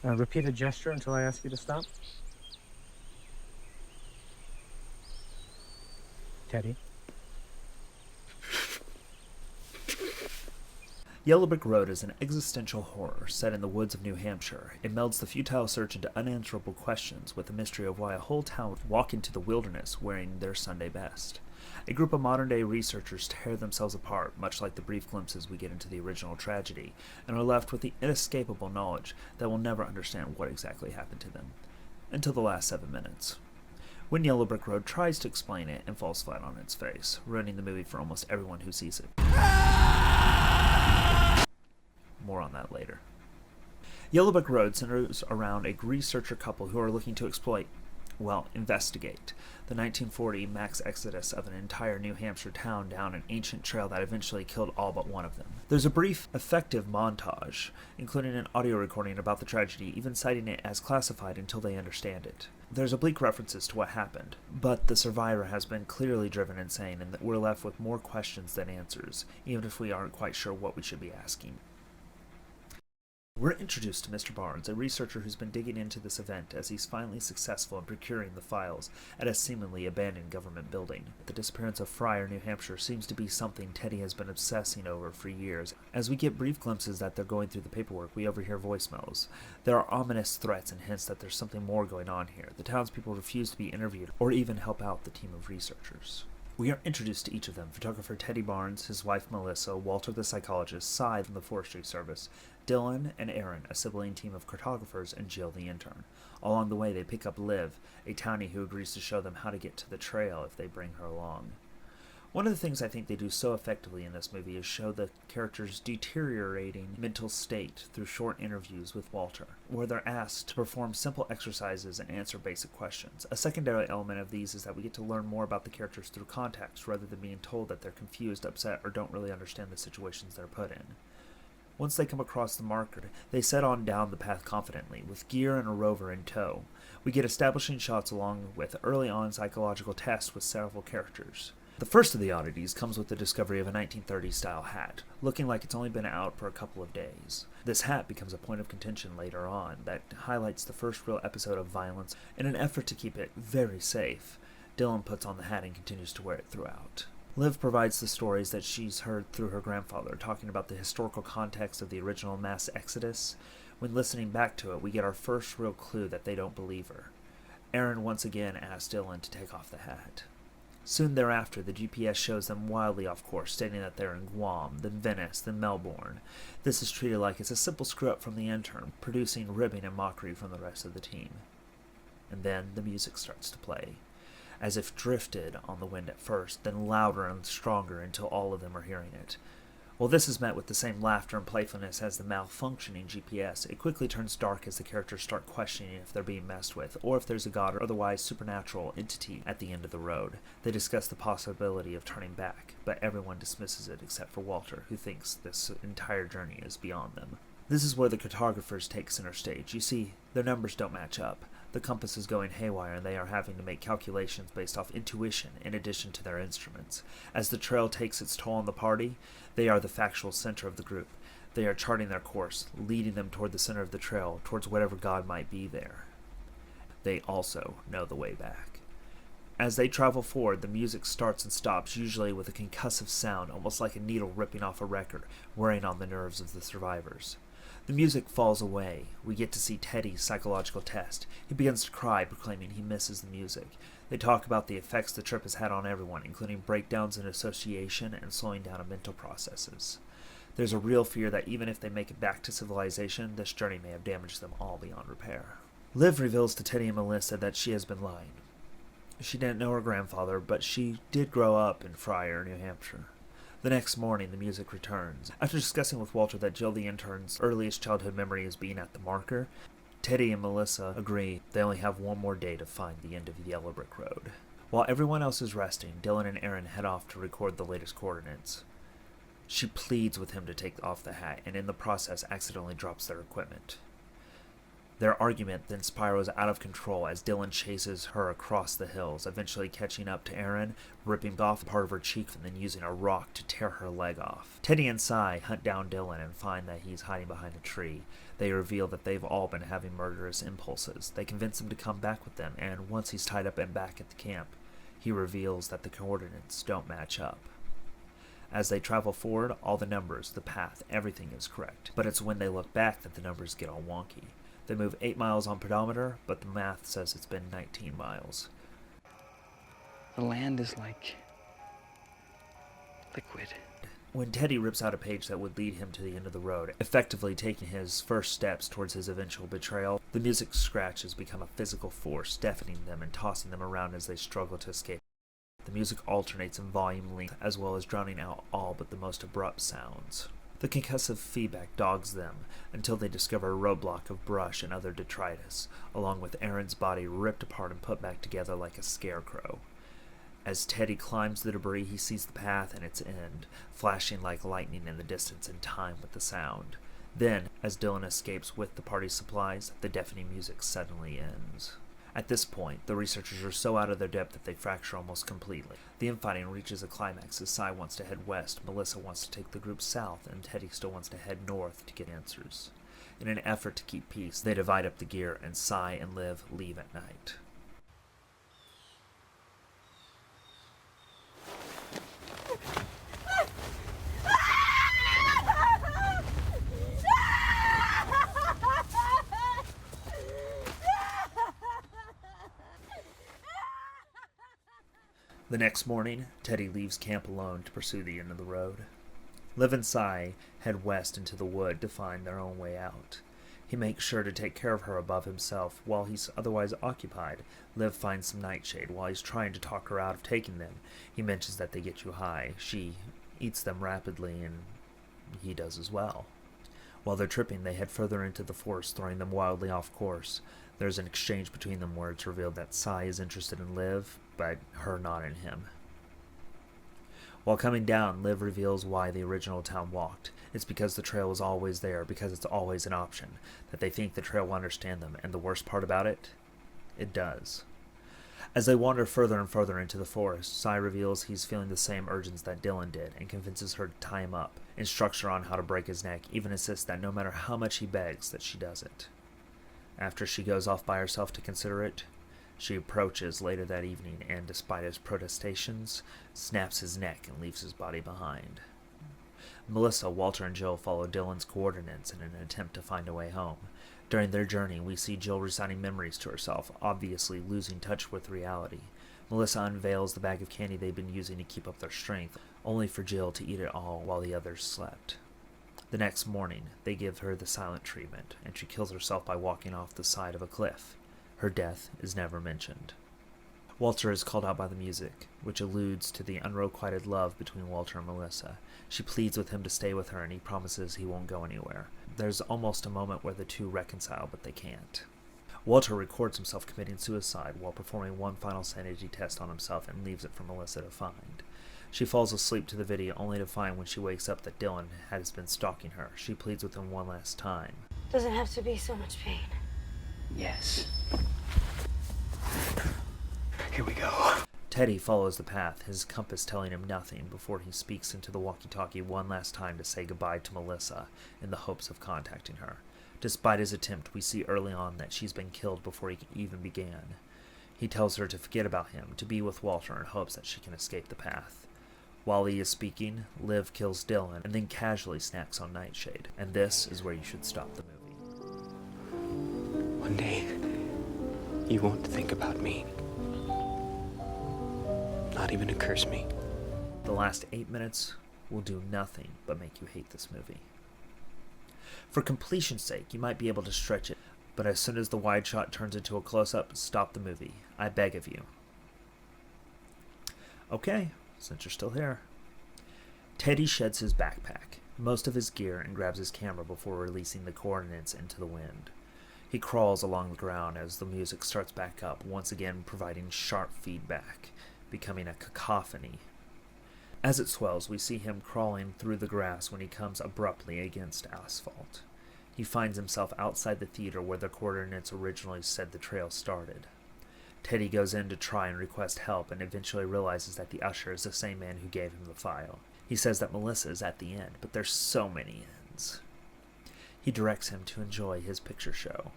Repeat a gesture until I ask you to stop. Teddy. Yellow Brick Road is an existential horror set in the woods of New Hampshire. It melds the futile search into unanswerable questions with the mystery of why a whole town would walk into the wilderness wearing their Sunday best. A group of modern-day researchers tear themselves apart, much like the brief glimpses we get into the original tragedy, and are left with the inescapable knowledge that we'll never understand what exactly happened to them. Until the last 7 minutes. When Yellow Brick Road tries to explain it and falls flat on its face, ruining the movie for almost everyone who sees it. More on that later. Yellow Brick Road centers around a researcher couple who are looking to investigate the 1940 mass exodus of an entire New Hampshire town down an ancient trail that eventually killed all but one of them. There's a brief, effective montage, including an audio recording about the tragedy, even citing it as classified until they understand it. There's oblique references to what happened, but the survivor has been clearly driven insane, and that we're left with more questions than answers, even if we aren't quite sure what we should be asking. We're introduced to Mr. Barnes, a researcher who's been digging into this event as he's finally successful in procuring the files at a seemingly abandoned government building. The disappearance of Fryer, New Hampshire seems to be something Teddy has been obsessing over for years. As we get brief glimpses that they're going through the paperwork, we overhear voicemails. There are ominous threats and hints that there's something more going on here. The townspeople refuse to be interviewed or even help out the team of researchers. We are introduced to each of them: photographer Teddy Barnes, his wife Melissa, Walter the psychologist, Cy from the Forestry Service, Dylan and Aaron, a sibling team of cartographers, and Jill the intern. Along the way, they pick up Liv, a townie who agrees to show them how to get to the trail if they bring her along. One of the things I think they do so effectively in this movie is show the character's deteriorating mental state through short interviews with Walter, where they're asked to perform simple exercises and answer basic questions. A secondary element of these is that we get to learn more about the characters through context, rather than being told that they're confused, upset, or don't really understand the situations they're put in. Once they come across the marker, they set on down the path confidently, with gear and a rover in tow. We get establishing shots along with early-on psychological tests with several characters. The first of the oddities comes with the discovery of a 1930s-style hat, looking like it's only been out for a couple of days. This hat becomes a point of contention later on that highlights the first real episode of violence. In an effort to keep it very safe, Dylan puts on the hat and continues to wear it throughout. Liv provides the stories that she's heard through her grandfather, talking about the historical context of the original mass exodus. When listening back to it, we get our first real clue that they don't believe her. Aaron once again asks Dylan to take off the hat. Soon thereafter, the GPS shows them wildly off course, stating that they're in Guam, then Venice, then Melbourne. This is treated like it's a simple screw-up from the intern, producing ribbing and mockery from the rest of the team. And then the music starts to play, as if drifted on the wind at first, then louder and stronger until all of them are hearing it. While this is met with the same laughter and playfulness as the malfunctioning GPS, it quickly turns dark as the characters start questioning if they're being messed with, or if there's a god or otherwise supernatural entity at the end of the road. They discuss the possibility of turning back, but everyone dismisses it except for Walter, who thinks this entire journey is beyond them. This is where the cartographers take center stage. You see, their numbers don't match up. The compass is going haywire, and they are having to make calculations based off intuition in addition to their instruments. As the trail takes its toll on the party, they are the factual center of the group. They are charting their course, leading them toward the center of the trail, towards whatever god might be there. They also know the way back. As they travel forward, the music starts and stops, usually with a concussive sound, almost like a needle ripping off a record, wearing on the nerves of the survivors. The music falls away. We get to see Teddy's psychological test. He begins to cry, proclaiming he misses the music. They talk about the effects the trip has had on everyone, including breakdowns in association and slowing down of mental processes. There's a real fear that even if they make it back to civilization, this journey may have damaged them all beyond repair. Liv reveals to Teddy and Melissa that she has been lying. She didn't know her grandfather, but she did grow up in Fryer, New Hampshire. The next morning, the music returns. After discussing with Walter that Jill the intern's earliest childhood memory is being at the marker, Teddy and Melissa agree they only have one more day to find the end of Yellow Brick Road. While everyone else is resting, Dylan and Aaron head off to record the latest coordinates. She pleads with him to take off the hat, and in the process accidentally drops their equipment. Their argument then spirals out of control as Dylan chases her across the hills, eventually catching up to Erin, ripping off part of her cheek and then using a rock to tear her leg off. Teddy and Cy hunt down Dylan and find that he's hiding behind a tree. They reveal that they've all been having murderous impulses. They convince him to come back with them, and once he's tied up and back at the camp, he reveals that the coordinates don't match up. As they travel forward, all the numbers, the path, everything is correct. But it's when they look back that the numbers get all wonky. They move 8 miles on pedometer, but the math says it's been 19 miles. The land is like liquid. When Teddy rips out a page that would lead him to the end of the road, effectively taking his first steps towards his eventual betrayal, the music scratches become a physical force, deafening them and tossing them around as they struggle to escape. The music alternates in volume length, as well as drowning out all but the most abrupt sounds. The concussive feedback dogs them until they discover a roadblock of brush and other detritus, along with Erin's body ripped apart and put back together like a scarecrow. As Teddy climbs the debris, he sees the path and its end, flashing like lightning in the distance in time with the sound. Then, as Dylan escapes with the party's supplies, the deafening music suddenly ends. At this point, the researchers are so out of their depth that they fracture almost completely. The infighting reaches a climax as Cy wants to head west, Melissa wants to take the group south, and Teddy still wants to head north to get answers. In an effort to keep peace, they divide up the gear, and Cy and Liv leave at night. The next morning, Teddy leaves camp alone to pursue the end of the road. Liv and Cy head west into the wood to find their own way out. He makes sure to take care of her above himself while he's otherwise occupied. Liv finds some nightshade. While he's trying to talk her out of taking them, he mentions that they get you high. She eats them rapidly, and he does as well. While they're tripping, they head further into the forest, throwing them wildly off course. There's an exchange between them where it's revealed that Cy is interested in Liv, but her not in him. While coming down, Liv reveals why the original town walked. It's because the trail is always there, because it's always an option, that they think the trail will understand them, and the worst part about it? It does. As they wander further and further into the forest, Cy reveals he's feeling the same urges that Dylan did, and convinces her to tie him up, instructs her on how to break his neck, even insists that no matter how much he begs, that she does it. After she goes off by herself to consider it, she approaches later that evening and, despite his protestations, snaps his neck and leaves his body behind. Melissa, Walter, and Jill follow Dylan's coordinates in an attempt to find a way home. During their journey, we see Jill reciting memories to herself, obviously losing touch with reality. Melissa unveils the bag of candy they've been using to keep up their strength, only for Jill to eat it all while the others slept. The next morning, they give her the silent treatment, and she kills herself by walking off the side of a cliff. Her death is never mentioned. Walter is called out by the music, which alludes to the unrequited love between Walter and Melissa. She pleads with him to stay with her, and he promises he won't go anywhere. There's almost a moment where the two reconcile, but they can't. Walter records himself committing suicide while performing one final sanity test on himself and leaves it for Melissa to find. She falls asleep to the video, only to find when she wakes up that Dylan has been stalking her. She pleads with him one last time. Doesn't have to be so much pain. Yes. Here we go. Teddy follows the path, his compass telling him nothing, before he speaks into the walkie-talkie one last time to say goodbye to Melissa in the hopes of contacting her. Despite his attempt, we see early on that she's been killed before he even began. He tells her to forget about him, to be with Walter in hopes that she can escape the path. While he is speaking, Liv kills Dylan and then casually snacks on Nightshade, and this is where you should stop the movie. One day, you won't think about me. Not even to curse me. The last 8 minutes will do nothing but make you hate this movie. For completion's sake, you might be able to stretch it, but as soon as the wide shot turns into a close-up, stop the movie. I beg of you. Okay, since you're still here. Teddy sheds his backpack, most of his gear, and grabs his camera before releasing the coordinates into the wind. He crawls along the ground as the music starts back up, once again providing sharp feedback, becoming a cacophony. As it swells, we see him crawling through the grass when he comes abruptly against asphalt. he finds himself outside the theater where the coordinates originally said the trail started. Teddy goes in to try and request help and eventually realizes that the usher is the same man who gave him the file. He says that Melissa is at the end, but there's so many ends. He directs him to enjoy his picture show.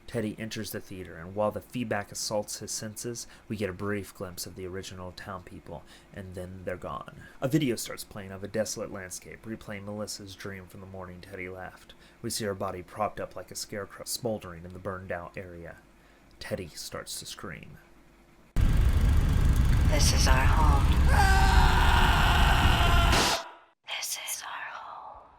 Teddy enters the theater, and while the feedback assaults his senses, we get a brief glimpse of the original town people, and then they're gone. A video starts playing of a desolate landscape, replaying Melissa's dream from the morning Teddy left. We see her body propped up like a scarecrow, smoldering in the burned-out area. Teddy starts to scream. This is our home. This is our home.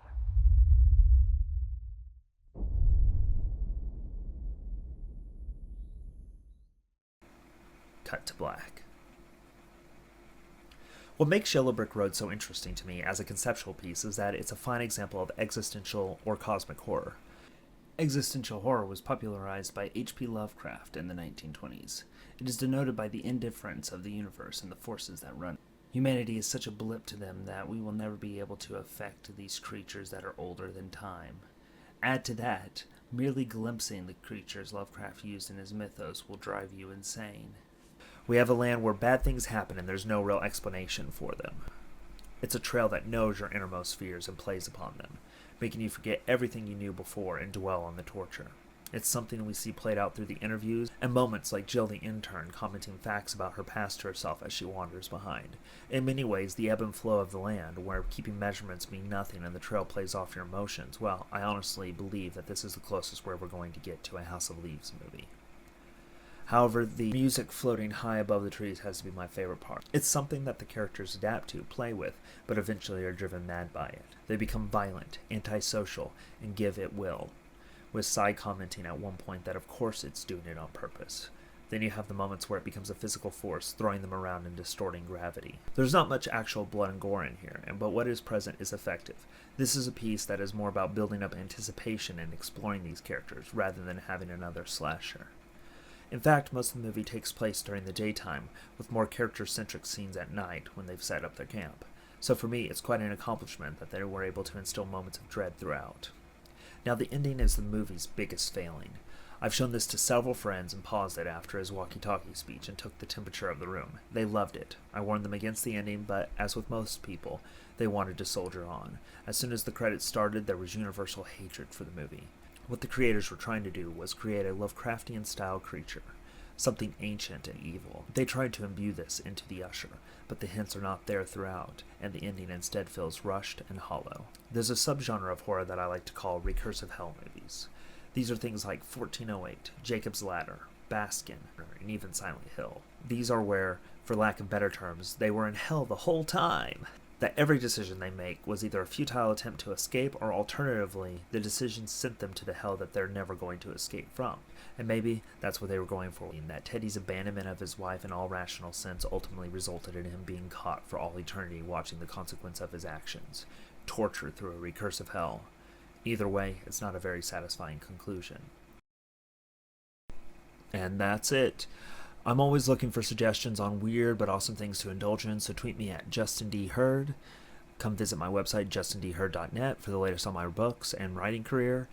Cut to black. What makes YellowBrickRoad so interesting to me as a conceptual piece is that it's a fine example of existential or cosmic horror. Existential horror was popularized by H.P. Lovecraft in the 1920s. It is denoted by the indifference of the universe and the forces that run it. Humanity is such a blip to them that we will never be able to affect these creatures that are older than time. Add to that, merely glimpsing the creatures Lovecraft used in his mythos will drive you insane. We have a land where bad things happen and there's no real explanation for them. It's a trail that knows your innermost fears and plays upon them, making you forget everything you knew before and dwell on the torture. It's something we see played out through the interviews and moments like Jill the intern commenting facts about her past to herself as she wanders behind. In many ways, the ebb and flow of the land, where keeping measurements mean nothing and the trail plays off your emotions, well, I honestly believe that this is the closest we're ever going to get to a House of Leaves movie. However, the music floating high above the trees has to be my favorite part. It's something that the characters adapt to, play with, but eventually are driven mad by it. They become violent, antisocial, and give it will, with Sai commenting at one point that of course it's doing it on purpose. Then you have the moments where it becomes a physical force, throwing them around and distorting gravity. There's not much actual blood and gore in here, but what is present is effective. This is a piece that is more about building up anticipation and exploring these characters, rather than having another slasher. In fact, most of the movie takes place during the daytime, with more character-centric scenes at night when they've set up their camp. So for me, it's quite an accomplishment that they were able to instill moments of dread throughout. Now, the ending is the movie's biggest failing. I've shown this to several friends and paused it after his walkie-talkie speech and took the temperature of the room. They loved it. I warned them against the ending, but as with most people, they wanted to soldier on. As soon as the credits started, there was universal hatred for the movie. What the creators were trying to do was create a Lovecraftian-style creature, something ancient and evil. They tried to imbue this into the usher, but the hints are not there throughout, and the ending instead feels rushed and hollow. There's a subgenre of horror that I like to call recursive hell movies. These are things like 1408, Jacob's Ladder, Baskin, and even Silent Hill. These are where, for lack of better terms, they were in hell the whole time. That every decision they make was either a futile attempt to escape, or alternatively, the decision sent them to the hell that they're never going to escape from. And maybe that's what they were going for, and that Teddy's abandonment of his wife in all rational sense ultimately resulted in him being caught for all eternity watching the consequence of his actions. Torture through a recursive hell. Either way, it's not a very satisfying conclusion. And that's it. I'm always looking for suggestions on weird but awesome things to indulge in, so tweet me at JustinDHurd. Come visit my website, justindhurd.net, for the latest on my books and writing career.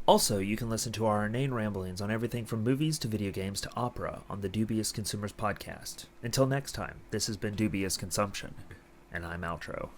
Also, you can listen to our inane ramblings on everything from movies to video games to opera on the Dubious Consumers podcast. Until next time, this has been Dubious Consumption, and I'm outro.